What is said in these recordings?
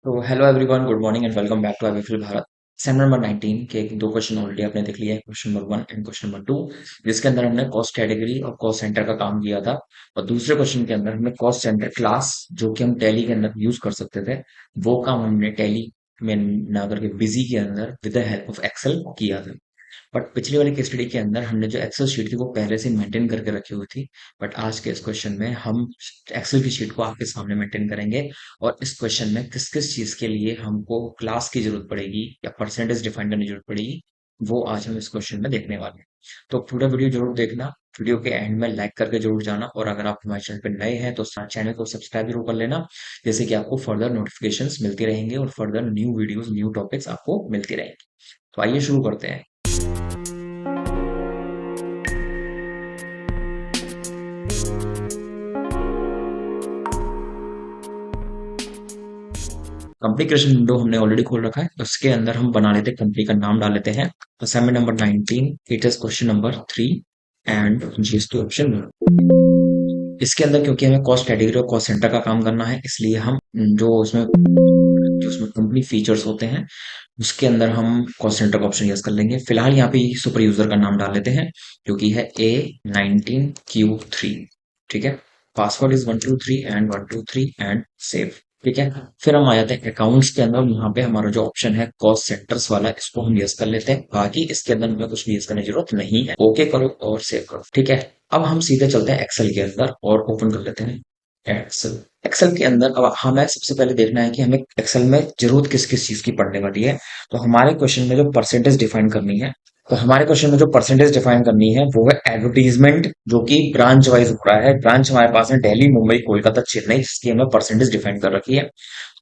तो hello everyone, good morning and welcome back to अवेफिल Bharat. Same number 19 के दो क्वेश्चन ऑलरेडी आपने देख लिया है, question number 1 and question number 2, जिसके अंदर हमने कॉस्ट कैटेगरी और कॉस्ट सेंटर का काम किया था। और दूसरे क्वेश्चन के अंदर हमने कॉस्ट सेंटर क्लास, जो कि हम टैली के अंदर यूज कर सकते थे, वो काम हमने टैली में ना करके बिजी के अंदर with the help of Excel किया था। बट पिछली वाली केस स्टडी के अंदर हमने जो एक्सेल शीट थी वो पहले से मेंटेन करके रखी हुई थी। बट आज के इस क्वेश्चन में हम एक्सेल की शीट को आपके सामने मेंटेन करेंगे। और इस क्वेश्चन में किस किस चीज के लिए हमको क्लास की जरूरत पड़ेगी या परसेंटेज डिफाइन करने की जरूरत पड़ेगी, वो आज हम इस क्वेश्चन में देखने वाले हैं। तो पूरा वीडियो जरूर देखना। वीडियो के एंड में लाइक करके जरूर जाना, और अगर आप हमारे चैनल पर नए हैं तो चैनल को सब्सक्राइब जरूर कर लेना, जैसे कि आपको फर्दर नोटिफिकेशंस मिलती रहेंगे और further new videos, new topics आपको मिलती रहेंगे। तो आइए शुरू करते हैं। कंपनी क्रिएशन विंडो हमने ऑलरेडी खोल रखा है, उसके अंदर हम बना लेते हैं, कंपनी का नाम डाल लेते हैं। Assignment number 19, it is question number 3 and GST option. इसके अंदर क्योंकि हमें कॉस्ट कैटेगरी और कॉस्ट सेंटर का काम करना है, इसलिए हम जो उसमें कंपनी फीचर्स होते हैं उसके अंदर हम कॉस्ट सेंटर का ऑप्शन यूज कर लेंगे। फिलहाल यहाँ पे सुपर यूजर का नाम डाल लेते हैं, जो कि है A19Q3। ठीक है, password is 123 and 123 and save. ठीक है, फिर हम आ जाते हैं अकाउंट्स के अंदर। यहाँ पे हमारा जो ऑप्शन है कॉस्ट सेंटर्स वाला, इसको हम यस कर लेते हैं। बाकी इसके अंदर हमें कुछ भी यस करने की जरूरत नहीं है। ओके करो और सेव करो। ठीक है, अब हम सीधे चलते हैं एक्सेल के अंदर और ओपन कर लेते हैं एक्सेल। एक्सेल के अंदर अब हमें सबसे पहले देखना है कि हमें एक्सेल में जरूरत किस किस चीज की पड़ने वाली है। तो हमारे क्वेश्चन में जो परसेंटेज डिफाइन करनी है, तो हमारे क्वेश्चन में जो परसेंटेज डिफाइन करनी है वो है एडवर्टीजमेंट, जो कि ब्रांच वाइज हो रहा है। ब्रांच हमारे पास है दिल्ली, मुंबई, कोलकाता, चेन्नई, जिसकी हमें परसेंटेज डिफाइन कर रखी है।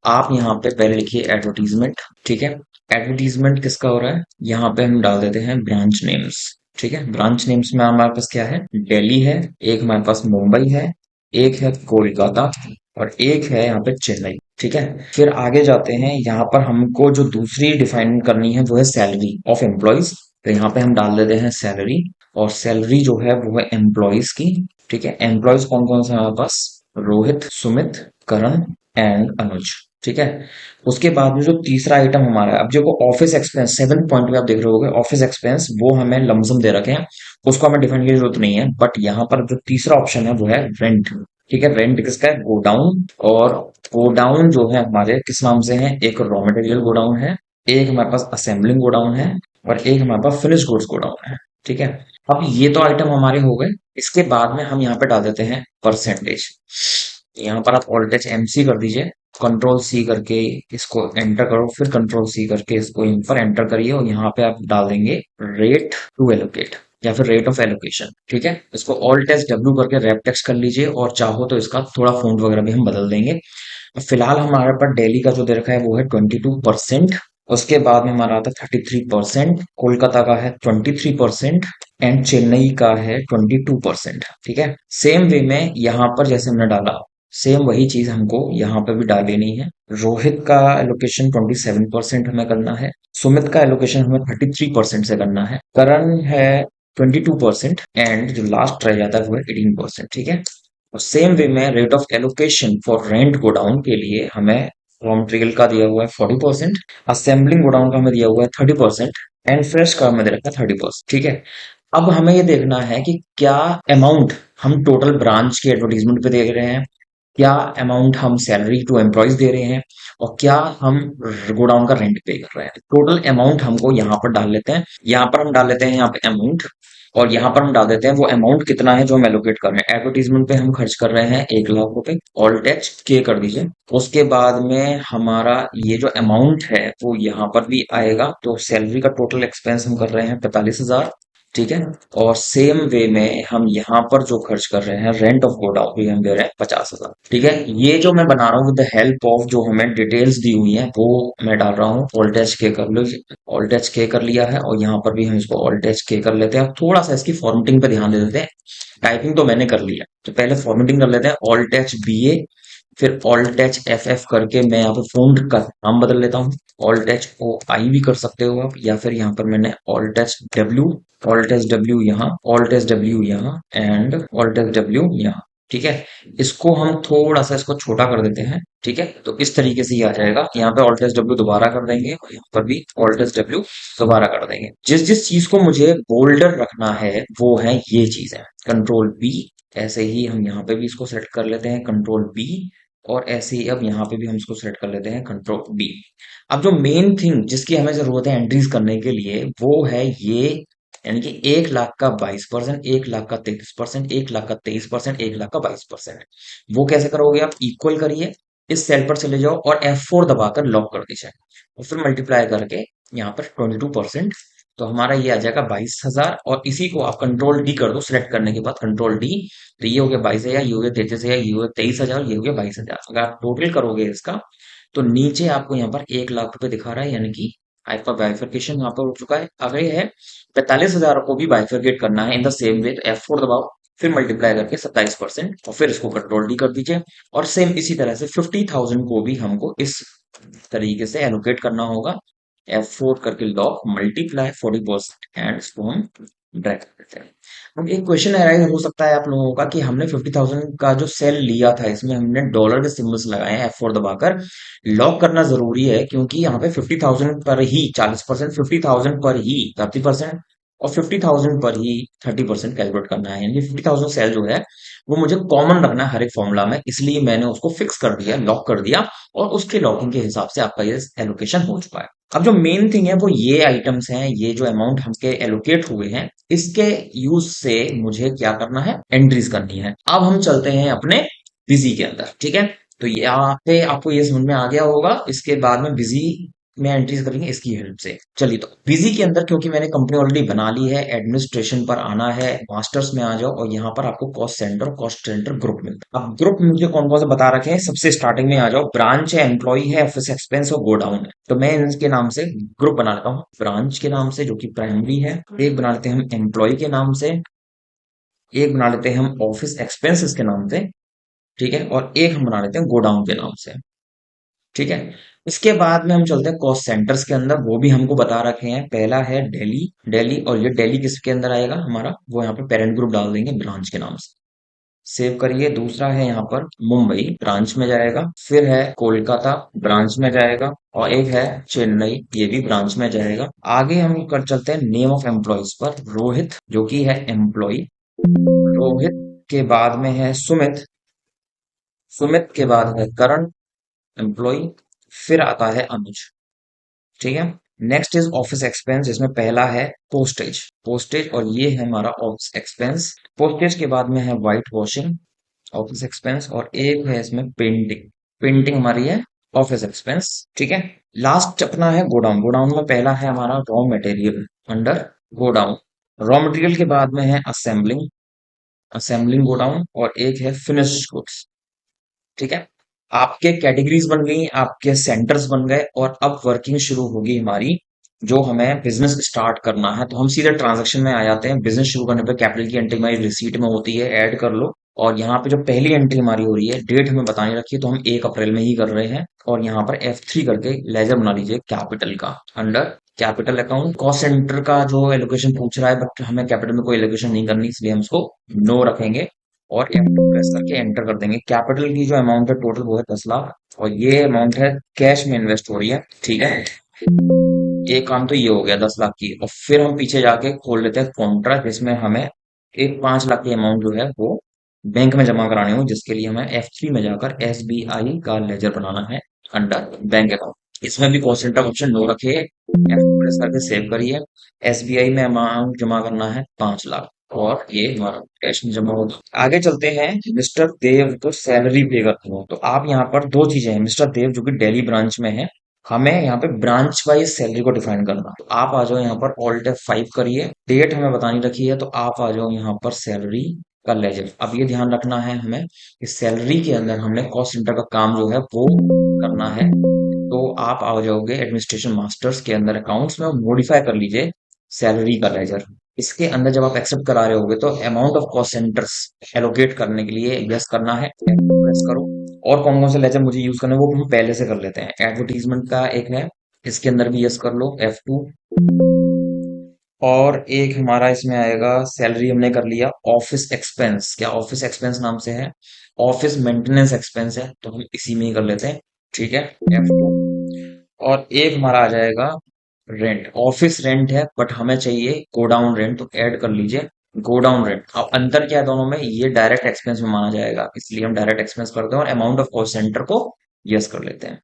आप यहाँ पे पहले लिखिए एडवर्टीजमेंट। ठीक है, एडवर्टीजमेंट किसका हो रहा है, यहाँ पे हम डाल देते हैं ब्रांच नेम्स। ठीक है, ब्रांच नेम्स में हमारे पास क्या है, दिल्ली है, एक हमारे पास मुंबई है, एक है कोलकाता, और एक है यहाँ पे चेन्नई। ठीक है, फिर आगे जाते हैं। यहाँ पर हमको जो दूसरी डिफाइन करनी है वो है सैलरी ऑफ एम्प्लॉयज। तो यहाँ पे हम डाल देते हैं सैलरी, और सैलरी जो है वो है एम्प्लॉयज की। ठीक है, एम्प्लॉयज कौन कौन से हैं हमारे पास, रोहित, सुमित, करण एंड अनुज। ठीक है, उसके बाद में जो तीसरा आइटम हमारा है, अब जो ऑफिस एक्सपेंस 7 पॉइंट में आप देख रहे होगे, ऑफिस एक्सपेंस वो हमें लमसम दे रखे हैं, उसको हमें डिफाइन की जरूरत नहीं है। बट यहाँ पर जो तीसरा ऑप्शन है वो है रेंट। ठीक है, रेंट किसका है, गोडाउन। और गोडाउन जो है हमारे किस नाम से है, एक रॉ मटेरियल गोडाउन है, एक हमारे पास असेंबलिंग गोडाउन है, और एक हमारे पास फिनिश गुड्स गोडाउन है। ठीक है, अब ये तो आइटम हमारे हो गए। इसके बाद में हम यहाँ पे डाल देते हैं परसेंटेज। यहाँ पर आप ऑल्ट एच एम सी कर दीजिए, कंट्रोल सी करके इसको एंटर करो, फिर कंट्रोल सी करके इसको इन पर एंटर करिए, और यहाँ पे आप डाल देंगे रेट टू एलोकेट या फिर रेट ऑफ एलोकेशन। ठीक है, इसको ऑल्ट एच डब्ल्यू करके रैप टेक्स्ट कर लीजिए, और चाहो तो इसका थोड़ा फॉन्ट वगैरह भी हम बदल देंगे। फिलहाल हमारे पास डेली का जो दे रखा है वो है 22%। उसके बाद में हमारा आता है 33%, कोलकाता का है 23% एंड चेन्नई का है 22%। ठीक है, सेम वे में यहाँ पर जैसे हमने डाला, सेम वही चीज हमको यहाँ पे भी डाल देनी है। रोहित का एलोकेशन 27% हमें करना है, सुमित का एलोकेशन हमें 33% से करना है, करण है 22%, एंड जो लास्ट रह जाता है वो है 18%। ठीक है, और सेम वे में rate of allocation for rent godown के लिए हमें रॉ मटेरियल का दिया हुआ है 40%, असेंबलिंग गोडाउन का हमें दिया हुआ है 30%, एंड फ्रेश का हमें दे रखा है 30%। ठीक है, अब हमें ये देखना है कि क्या अमाउंट हम टोटल ब्रांच की एडवर्टीजमेंट पे दे रहे हैं, क्या अमाउंट हम सैलरी टू एम्प्लॉयज दे रहे हैं, और क्या हम गोडाउन का रेंट पे कर रहे हैं। टोटल अमाउंट हमको यहाँ पर डाल लेते हैं। यहाँ पर हम डाल लेते हैं यहाँ पे अमाउंट, और यहाँ पर हम डाल देते हैं वो अमाउंट कितना है जो हम एलोकेट कर रहे हैं। एडवर्टीजमेंट पे हम खर्च कर रहे हैं 1 लाख रुपए, ऑल टैक्स के कर दीजिए। उसके बाद में हमारा ये जो अमाउंट है वो यहाँ पर भी आएगा। तो सैलरी का टोटल एक्सपेंस हम कर रहे हैं 45,000। ठीक है, और सेम वे में हम यहाँ पर जो खर्च कर रहे हैं रेंट ऑफ गोडाउन भी हम दे रहे हैं 50,000। ठीक है, ये जो मैं बना रहा हूँ विद द हेल्प ऑफ जो हमें डिटेल्स दी हुई है वो मैं डाल रहा हूँ। ऑल्ट एच के कर लो, ऑल्ट एच के कर लिया है, और यहाँ पर भी हम इसको ऑल्ट एच के कर लेते हैं। थोड़ा सा इसकी फॉर्मेटिंग पे ध्यान दे देते हैं। टाइपिंग तो मैंने कर लिया, तो पहले फॉर्मेटिंग कर लेते हैं। ऑल्ट एच बी ए, फिर ऑल्ट एच एफ एफ करके मैं यहाँ पे फोल्ड का नाम बदल लेता हूँ। ऑल्ट एच ओ आई भी कर सकते हो आप, या फिर यहाँ पर मैंने alt H W, alt H W यहाँ, ऑल्ट एच डब्ल्यू यहाँ, एंड ऑल्ट एच डब्ल्यू यहाँ। ठीक है। इसको हम थोड़ा सा इसको छोटा कर देते हैं। ठीक है, तो इस तरीके से ये आ जाएगा। यहाँ पे ऑल्ट एस डब्ल्यू दोबारा कर देंगे और यहाँ पर भी ऑल्ट एस डब्ल्यू दोबारा कर देंगे। जिस जिस चीज को मुझे बोल्डर रखना है वो है ये चीज है, कंट्रोल बी। ऐसे ही हम यहाँ पे भी इसको सेलेक्ट कर लेते हैं, कंट्रोल बी। और ऐसे ही अब यहाँ पे भी हम इसको सेलेक्ट कर लेते हैं, कंट्रोल बी। अब जो मेन थिंग जिसकी हमें जरूरत है एंट्रीज करने के लिए वो है ये, यानी कि 1 लाख का 22%, 1 लाख का 33%, 1 लाख का 23%, 1 लाख का 22%। वो कैसे करोगे आप? इक्वल करिए, इस सेल पर चले जाओ और F4 दबाकर लॉक कर दीजिए और फिर मल्टीप्लाई करके यहाँ पर 22%। तो हमारा ये आ जाएगा 22,000। और इसी को आप कंट्रोल डी कर दो सिलेक्ट करने के बाद, कंट्रोल डी। तो ये हो गया 22,000, ये हो गया 33,000, ये हो गया 23,000, ये हो गया 22,000। अगर आप टोटल करोगे इसका तो नीचे आपको यहाँ पर 1 लाख रुपए दिखा रहा है, यानी कि आपका बाइफरकेशन यहाँ पर हो चुका है। अगर ये है 45,000 को भी बाइफरकेट करना है इन द सेम वे, तो F4 दबाओ, फिर मल्टीप्लाई करके 27% और फिर इसको कंट्रोल डी कर दीजिए। और सेम इसी तरह से 50,000 को भी हमको इस तरीके से एलोकेट करना होगा। F4 करके लॉक, मल्टीप्लाई 40% एंड इसको हम ड्रैग कर देते हैं। अब एक क्वेश्चन अराइज हो सकता है आप लोगों का कि हमने 50,000 का जो सेल लिया था इसमें हमने डॉलर के सिंबल्स लगाए हैं, F4 दबाकर लॉक करना जरूरी है क्योंकि यहाँ पे 50,000 पर ही 40%, 50,000 पर ही 30% और 50,000 पर ही 30% कैलकुलेट करना है। यानी 50,000 सेल जो है वो मुझे कॉमन रखना है हर एक फॉर्मूला में, इसलिए मैंने उसको फिक्स कर दिया, लॉक कर दिया। और उसके लॉकिंग के हिसाब से आपका ये एलोकेशन हो चुका है। अब जो मेन थिंग है वो ये आइटम्स हैं, ये जो अमाउंट हमके एलोकेट हुए हैं इसके यूज से मुझे क्या करना है? एंट्रीज करनी है। अब हम चलते हैं अपने बिजी के अंदर। ठीक है, तो यहाँ पे आपको ये समझ में आ गया होगा। इसके बाद में बिजी में एंट्रीज करेंगे इसकी हेल्प से। चलिए, तो बिजी के अंदर क्योंकि मैंने कंपनी ऑलरेडी बना ली है, एडमिनिस्ट्रेशन पर आना है, मास्टर्स में आ जाओ और यहाँ पर आपको कॉस्ट सेंटर ग्रुप मिलता है। अब ग्रुप मुझे कौन कौन से बता रखे हैं, सबसे स्टार्टिंग में आ जाओ, ब्रांच है, एम्प्लॉय है, ऑफिस एक्सपेंस और गोडाउन है। तो मैं इनके नाम से ग्रुप बना लेता हूँ, ब्रांच के नाम से जो कि प्राइमरी है, एक बना लेते हैं हम एम्प्लॉय के नाम से, एक बना लेते हैं हम ऑफिस एक्सपेंसेस के नाम से, ठीक है, और एक हम बना लेते हैं गोडाउन के नाम से। ठीक है, इसके बाद में हम चलते हैं कॉस्ट सेंटर्स के अंदर, वो भी हमको बता रखे हैं। पहला है दिल्ली, दिल्ली, और ये दिल्ली किसके अंदर आएगा हमारा? वो यहाँ पे पेरेंट ग्रुप डाल देंगे ब्रांच के नाम से। सेव करिए। दूसरा है यहाँ पर मुंबई, ब्रांच में जाएगा। फिर है कोलकाता, ब्रांच में जाएगा। और एक है चेन्नई, ये भी ब्रांच में जाएगा। आगे हम कर चलते हैं नेम ऑफ एम्प्लॉयज पर, रोहित जो कि है एम्प्लॉय, रोहित के बाद में है सुमित, सुमित के बाद है करण, एम्प्लॉय। फिर आता है अनुज। ठीक है, नेक्स्ट इज ऑफिस एक्सपेंस, जिसमें पहला है पोस्टेज, पोस्टेज, और ये है हमारा ऑफिस एक्सपेंस। पोस्टेज के बाद में है व्हाइट वॉशिंग, ऑफिस एक्सपेंस। और एक है इसमें पेंटिंग, पेंटिंग हमारी है ऑफिस एक्सपेंस। ठीक है, लास्ट अपना है गोडाउन, गोडाउन में पहला है हमारा raw material under godown, raw material के बाद में है असेंबलिंग, असेंबलिंग गोडाउन, और एक है फिनिश्ड गुड्स। ठीक है, आपके कैटेगरीज बन गई, आपके सेंटर्स बन गए, और अब वर्किंग शुरू होगी हमारी। जो हमें बिजनेस स्टार्ट करना है तो हम सीधे ट्रांजैक्शन में आ जाते हैं। बिजनेस शुरू करने पर कैपिटल की एंट्री हमारी रिसीट में होती है, ऐड कर लो। और यहाँ पे जो पहली एंट्री हमारी हो रही है, डेट हमें बतानी रखी है, तो हम 1 अप्रैल में ही कर रहे हैं। और यहाँ पर F3 करके लेजर बना लीजिए कैपिटल का, under capital account. Cost centre का जो एलोकेशन पूछ रहा है, बट हमें कैपिटल में कोई एलोकेशन नहीं करनी, इसलिए हम इसको नो रखेंगे। और F2 प्रेस करके एंटर कर देंगे। कैपिटल की जो अमाउंट है टोटल वो है 10 लाख, और ये अमाउंट है कैश में इन्वेस्ट हो रही है। ठीक है, एक काम तो ये हो गया 10 लाख की। और फिर हम पीछे जाके खोल लेते हैं कॉन्ट्रैक्ट, जिसमें हमें एक 5 लाख की अमाउंट जो है वो बैंक में जमा करानी हो, जिसके लिए हमें F3 में जाकर SBI का लेजर बनाना है अंडर बैंक अकाउंट। इसमें भी कॉस्ट सेंटर ऑप्शन नो रखे, F2 प्रेस करके सेव करिए। SBI में अमाउंट जमा करना है 5 लाख, और ये हमारा कैश में जमा होगा। आगे चलते हैं, मिस्टर देव को सैलरी पे करते हो, तो आप यहाँ पर दो चीजें हैं। मिस्टर देव जो कि दिल्ली ब्रांच में है, हमें यहाँ पे ब्रांच वाइज सैलरी को डिफाइन करना। तो आप आ जाओ यहाँ पर, ऑल्ट F5 करिए, डेट हमें बतानी रखी है, तो आप आ जाओ यहाँ पर सैलरी का लेजर। अब ये ध्यान रखना है हमें कि सैलरी के अंदर हमने कॉस्ट सेंटर का काम जो है वो करना है। तो आप आ जाओगे एडमिनिस्ट्रेशन मास्टर्स के अंदर, अकाउंट्स में मॉडिफाई कर लीजिए सैलरी का लेजर। इसके अंदर जब आप एक्सेप्ट करा रहे होगे तो amount of cost centres allocate करने के लिए यस करना है, प्रेस करो। और कौन कौन से लेजर मुझे यूज करना है वो हम पहले से कर लेते हैं। एडवर्टीजमेंट का एक है, इसके अंदर भी यस कर लो, F2। और एक हमारा इसमें आएगा, सैलरी हमने कर लिया। ऑफिस एक्सपेंस, क्या ऑफिस एक्सपेंस नाम से है? ऑफिस मेंटेनेंस एक्सपेंस है, तो हम इसी में ही कर लेते हैं। ठीक है, F2। और एक हमारा आ जाएगा रेंट। ऑफिस रेंट है बट हमें चाहिए गोडाउन रेंट, तो ऐड कर लीजिए गोडाउन रेंट। अब अंतर क्या है दोनों में, ये डायरेक्ट एक्सपेंस में माना जाएगा, इसलिए हम डायरेक्ट एक्सपेंस करते हैं और अमाउंट ऑफ कॉस्ट सेंटर को यस कर लेते हैं।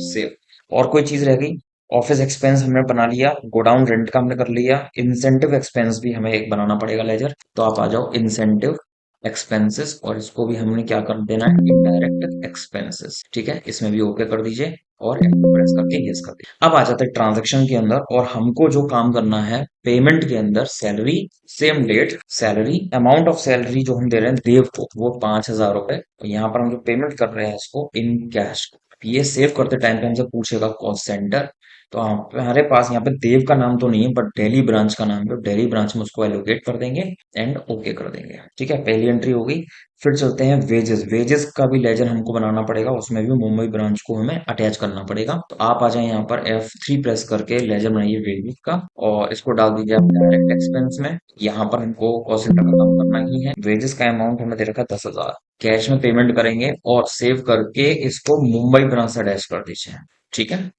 सेव। और कोई चीज रह गई? ऑफिस एक्सपेंस हमने बना लिया, गोडाउन रेंट का हमने कर लिया, इंसेंटिव एक्सपेंस भी हमें एक बनाना पड़ेगा लेजर। तो आप आ जाओ इंसेंटिव एक्सपेंसेस, और इसको भी हमने क्या कर देना है, इनडायरेक्ट एक्सपेंसेस। ठीक है, इसमें भी ओके कर दीजिए और प्रेस करके यस कर दीजिए। अब आ जाते हैं ट्रांजैक्शन के अंदर, और हमको जो काम करना है पेमेंट के अंदर, salary, same date, salary, amount of salary जो हम दे रहे हैं देव को, वो 5,000 रुपए। तो यहाँ पर हम जो पेमेंट कर रहे हैं इसको इन कैश। ये सेव करते टाइम पे हमसे पूछेगा कॉस्ट सेंटर। तो हमारे पास यहाँ पे देव का नाम तो नहीं है, बट दिल्ली ब्रांच का नाम है, तो दिल्ली ब्रांच में उसको एलोकेट कर देंगे एंड ओके कर देंगे। ठीक है, पहली एंट्री हो गई। फिर चलते हैं वेजेस। वेजेस का भी लेजर हमको बनाना पड़ेगा, उसमें भी मुंबई ब्रांच को हमें अटैच करना पड़ेगा। तो आप आ जाए यहाँ पर F3 प्रेस करके लेजर बनाइए वेजेस का, और इसको डाल दीजिए आप डायरेक्ट एक्सपेंस में। यहाँ पर हमको कॉस्ट सेंटर का काम करना ही है। वेजेस का अमाउंट हमने दे रखा है 10,000। कैश में पेमेंट करेंगे और सेव करके इसको मुंबई ब्रांच से अटैच कर दीजिए। ठीक है,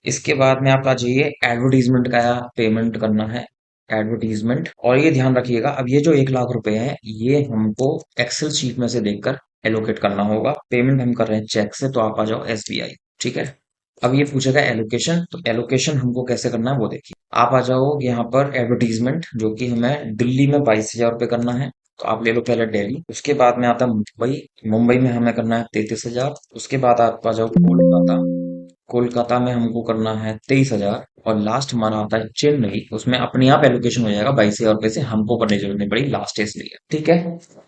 इसके बाद में आप आ जाइए, एडवर्टीजमेंट का पेमेंट करना है। एडवर्टीजमेंट, और ये ध्यान रखिएगा, अब ये जो 1 लाख रुपए है ये हमको एक्सेल शीट में से देखकर एलोकेट करना होगा। पेमेंट हम कर रहे हैं चेक से, तो आप आ जाओ SBI। ठीक है, अब ये पूछेगा एलोकेशन, तो एलोकेशन हमको कैसे करना है वो देखिए। आप आ जाओ यहाँ पर एडवर्टीजमेंट, जो कि हमें दिल्ली में 22,000 रुपये करना है, तो आप ले लो पहले दिल्ली। उसके बाद में आता है मुंबई। मुंबई में हमें करना है 33,000। उसके बाद आप आ जाओ कोलकाता। कोलकाता में हमको करना है 23,000। और लास्ट हमारा आता है चेन्नई, उसमें अपने आप एलोकेशन हो जाएगा 22,000 रुपए से, हमको करने की जरूरत नहीं पड़ी लास्ट है इसलिए। ठीक है,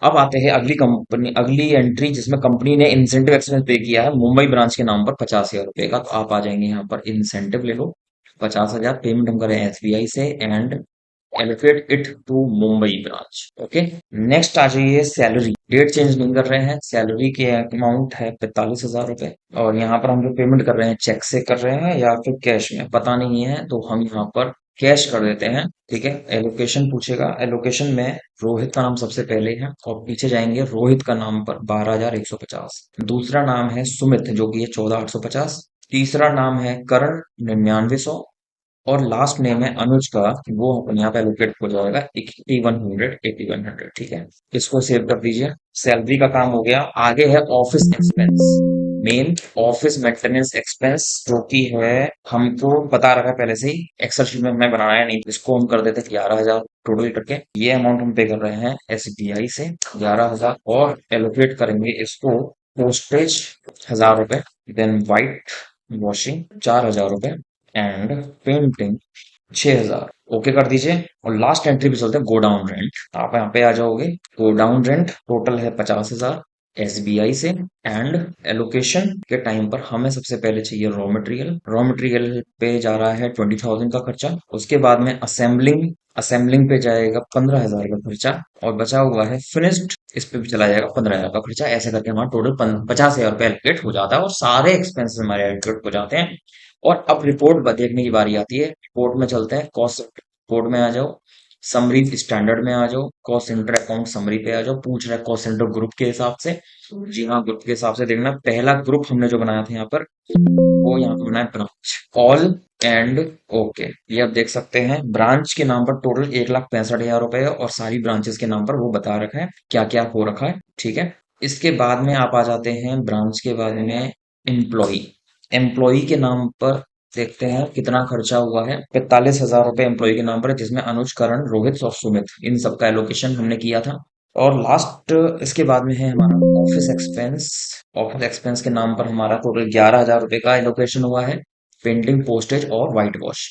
अब आते हैं अगली कंपनी, अगली एंट्री जिसमें कंपनी ने इंसेंटिव एक्सपेंस पे किया है मुंबई ब्रांच के नाम पर 50,000 रुपए का। तो आप आ जाएंगे यहाँ पर इंसेंटिव ले लो 50,000, पेमेंट हम करें SBI से and allocate it to Mumbai branch. Okay, next आ जाइए सैलरी। डेट चेंज नहीं कर रहे हैं, सैलरी के अमाउंट है 45,000 रुपए, और यहाँ पर हम जो पेमेंट कर रहे हैं चेक से कर रहे हैं या फिर कैश में पता नहीं है, तो हम यहाँ पर कैश कर देते हैं। ठीक है, एलोकेशन पूछेगा, एलोकेशन में रोहित का नाम सबसे पहले है, और पीछे जाएंगे रोहित का नाम पर 12,150। दूसरा नाम है सुमित जो कि है 14,850। तीसरा नाम है करण 9900। और लास्ट नेम है अनुज का, वो अपन यहाँ पे एलोकेट हो जाएगा 8100। ठीक है, इसको सेव कर दीजिए। सैलरी का काम हो गया। आगे है office expense, main office maintenance expense, जो कि है हमको बता रखा है पहले से ही, एक्सेल शीट में हमें बनाना है नहीं, इसको हम कर देते हैं 11,000 टोटल करके। ये अमाउंट हम पे कर रहे हैं SBI से 11,000, और एलोकेट करेंगे इसको पोस्टेज 1,000 रुपए, देन व्हाइट वॉशिंग 4,000 रुपए एंड पेंटिंग 6,000। ओके कर दीजिए, और लास्ट एंट्री पे चलते हैं गोडाउन रेंट। आप यहाँ पे आ जाओगे, गोडाउन रेंट टोटल है 50,000 SBI से, एंड एलोकेशन के टाइम पर हमें सबसे पहले चाहिए रॉ मटेरियल। रॉ मटेरियल पे जा रहा है 20,000 का खर्चा। उसके बाद में असेंबलिंग, असेंबलिंग पे जाएगा 15,000 का खर्चा, और बचा हुआ है फिनिश्ड, इस पे भी चला जाएगा 15,000 का खर्चा। ऐसे करके हमारा टोटल 50,000 रुपये एलोकेट हो जाता है, और सारे एक्सपेंसेस हमारे एलोकेट हो जाते हैं। और अब रिपोर्ट देखने की बारी आती है। रिपोर्ट में चलते हैं, कॉस्ट रिपोर्ट में आ जाओ, समरी स्टैंडर्ड में आ जाओ, कॉस्ट सेंटर अकाउंट समरी पे आ जाओ। पूछ रहा है कॉस्ट सेंटर ग्रुप के हिसाब से। जी हाँ, ग्रुप के हिसाब से देखना। पहला ग्रुप हमने जो बनाया था यहाँ पर, वो यहाँ पे बनाया ब्रांच ऑल एंड ओके। ये आप देख सकते हैं ब्रांच के नाम पर टोटल 1,65,000 रुपए है, और सारी ब्रांचेस के नाम पर वो बता रखा है क्या क्या हो रखा है। ठीक है, इसके बाद में आप आ जाते हैं ब्रांच के बारे में, एम्प्लॉय। एम्प्लॉय के नाम पर देखते हैं कितना खर्चा हुआ है। 45,000 रुपए एम्प्लॉय के नाम पर है, जिसमें अनुज, करण, रोहित और सुमित, इन सबका एलोकेशन हमने किया था। और लास्ट इसके बाद में है हमारा ऑफिस एक्सपेंस। ऑफिस एक्सपेंस के नाम पर हमारा टोटल 11,000 रुपए का एलोकेशन हुआ है, पेंटिंग, पोस्टेज और व्हाइट वॉश।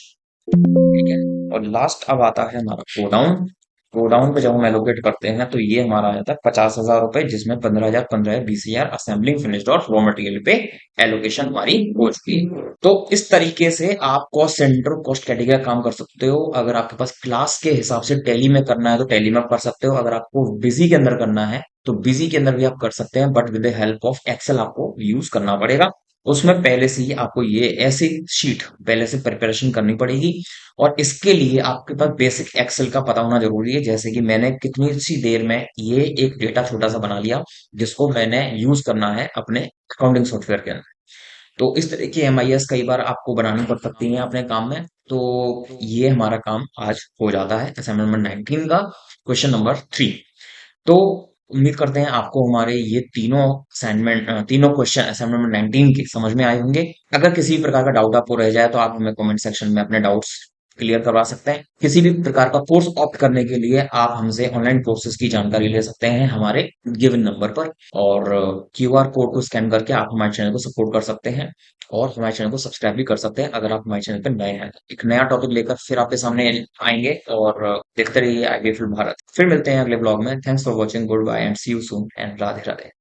ठीक है, और लास्ट अब आता है हमारा गोडाउन। गोडाउन पे जब हम एलोकेट करते हैं तो ये हमारा आ जाता है 50,000 रुपए, जिसमें 15,000, 15,000, 20,000 असेंबलिंग, फिनिश्ड और रॉ मटेरियल पे एलोकेशन हमारी हो चुकी है। तो इस तरीके से आप कॉस्ट सेंटर, कॉस्ट कैटेगरी का काम कर सकते हो। अगर आपके पास क्लास के हिसाब से टैली में करना है तो टैली में आप कर सकते हो। अगर आपको बिजी के अंदर करना है तो बिजी के अंदर भी आप कर सकते हैं, but with the help of Excel आपको यूज करना पड़ेगा। उसमें पहले से ही आपको ये ऐसी शीट पहले से प्रिपरेशन करनी पड़ेगी। और इसके लिए आपके पास बेसिक एक्सेल का पता होना जरूरी है, जैसे कि मैंने कितनी सी देर में ये एक डेटा छोटा सा बना लिया जिसको मैंने यूज करना है अपने अकाउंटिंग सॉफ्टवेयर के अंदर। तो इस तरह की एमआईएस कई बार आपको बनानी पड़ सकती है अपने काम में। तो ये हमारा काम आज हो जाता है असाइनमेंट नंबर 19 का क्वेश्चन नंबर 3। तो उम्मीद करते हैं आपको हमारे ये तीनों क्वेश्चन असाइनमेंट नंबर 19 के समझ में आए होंगे। अगर किसी भी प्रकार का डाउट आपको रह जाए तो आप हमें कमेंट सेक्शन में अपने डाउट्स क्लियर करवा सकते हैं। किसी भी प्रकार का कोर्स ऑप्ट करने के लिए आप हमसे ऑनलाइन कोर्सेज की जानकारी ले सकते हैं हमारे गिवन नंबर पर। और क्यूआर कोड को स्कैन करके आप हमारे चैनल को सपोर्ट कर सकते हैं और हमारे चैनल को सब्सक्राइब भी कर सकते हैं अगर आप हमारे चैनल पर नए हैं। एक नया टॉपिक लेकर फिर आपके सामने आएंगे और देखते रहिए आगे फिर भारत। फिर मिलते हैं अगले ब्लॉग में। Thanks for watching, goodbye and see you soon and Radhe Radhe.